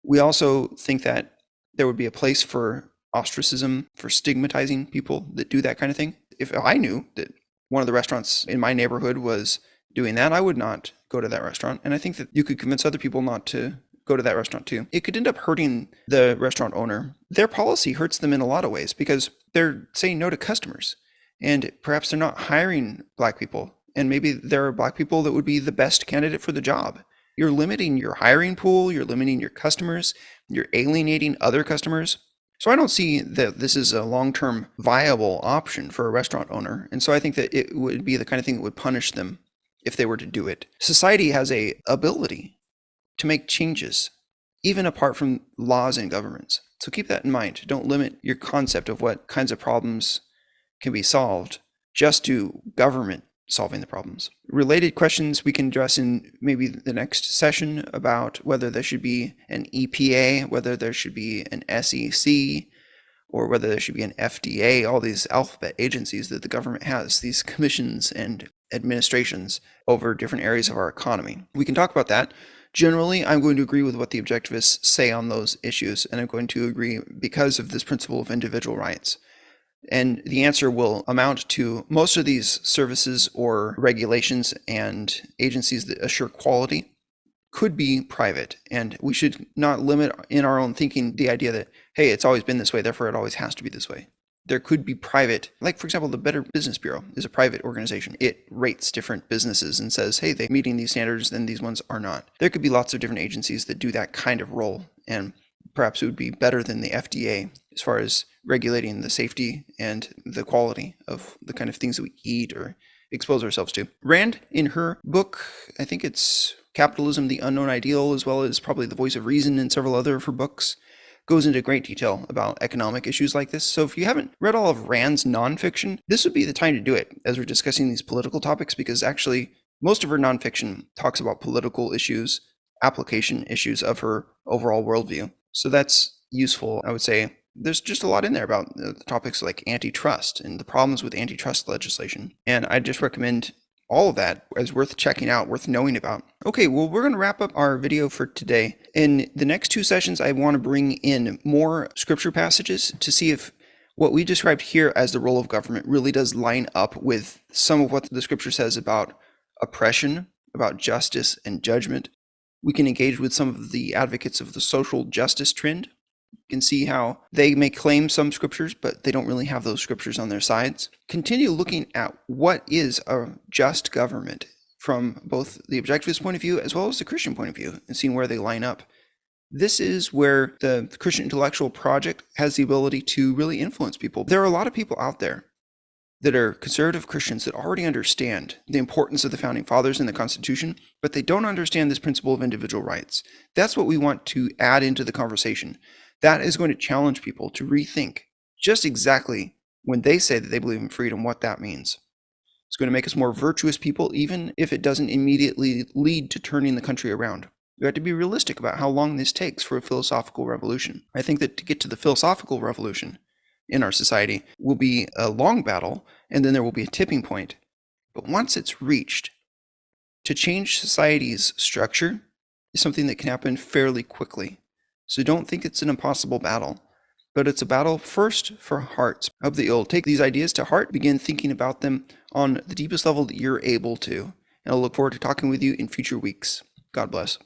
We also think that there would be a place for ostracism, for stigmatizing people that do that kind of thing. If I knew that one of the restaurants in my neighborhood was doing that, I would not go to that restaurant. And I think that you could convince other people not to go to that restaurant too. It could end up hurting the restaurant owner. Their policy hurts them in a lot of ways because they're saying no to customers, and perhaps they're not hiring Black people. And maybe there are Black people that would be the best candidate for the job. You're limiting your hiring pool, you're limiting your customers, you're alienating other customers. So I don't see that this is a long-term viable option for a restaurant owner. And so I think that it would be the kind of thing that would punish them if they were to do it. Society has a ability to make changes, even apart from laws and governments. So keep that in mind. Don't limit your concept of what kinds of problems can be solved just to government solving the problems. Related questions we can address in maybe the next session about whether there should be an EPA, whether there should be an SEC, or whether there should be an FDA, all these alphabet agencies that the government has, these commissions and administrations over different areas of our economy. We can talk about that. Generally, I'm going to agree with what the objectivists say on those issues, and I'm going to agree because of this principle of individual rights. And the answer will amount to most of these services or regulations and agencies that assure quality could be private. And we should not limit in our own thinking the idea that, hey, it's always been this way, therefore it always has to be this way. There could be private, like for example, the Better Business Bureau is a private organization. It rates different businesses and says, hey, they're meeting these standards, then these ones are not. There could be lots of different agencies that do that kind of role, and perhaps it would be better than the FDA as far as regulating the safety and the quality of the kind of things that we eat or expose ourselves to. Rand, in her book, I think it's Capitalism, the Unknown Ideal, as well as probably The Voice of Reason and several other of her books, goes into great detail about economic issues like this. So if you haven't read all of Rand's nonfiction, this would be the time to do it as we're discussing these political topics, because actually most of her nonfiction talks about political issues, application issues of her overall worldview. So that's useful, I would say. There's just a lot in there about the topics like antitrust and the problems with antitrust legislation. And I just recommend all of that as worth checking out, worth knowing about. Okay, well, we're going to wrap up our video for today. In the next two sessions, I want to bring in more scripture passages to see if what we described here as the role of government really does line up with some of what the scripture says about oppression, about justice and judgment. We can engage with some of the advocates of the social justice trend. You can see how they may claim some scriptures, but they don't really have those scriptures on their sides. Continue looking at what is a just government from both the objectivist point of view as well as the Christian point of view, and seeing where they line up. This is where the Christian Intellectual Project has the ability to really influence people. There are a lot of people out there that are conservative Christians that already understand the importance of the Founding Fathers and the Constitution, but they don't understand this principle of individual rights. That's what we want to add into the conversation. That is going to challenge people to rethink just exactly when they say that they believe in freedom, what that means. It's going to make us more virtuous people, even if it doesn't immediately lead to turning the country around. We have to be realistic about how long this takes for a philosophical revolution. I think that to get to the philosophical revolution in our society will be a long battle, and then there will be a tipping point. But once it's reached, to change society's structure is something that can happen fairly quickly. So don't think it's an impossible battle, but it's a battle first for hearts. I hope that you'll take these ideas to heart, begin thinking about them on the deepest level that you're able to. And I'll look forward to talking with you in future weeks. God bless.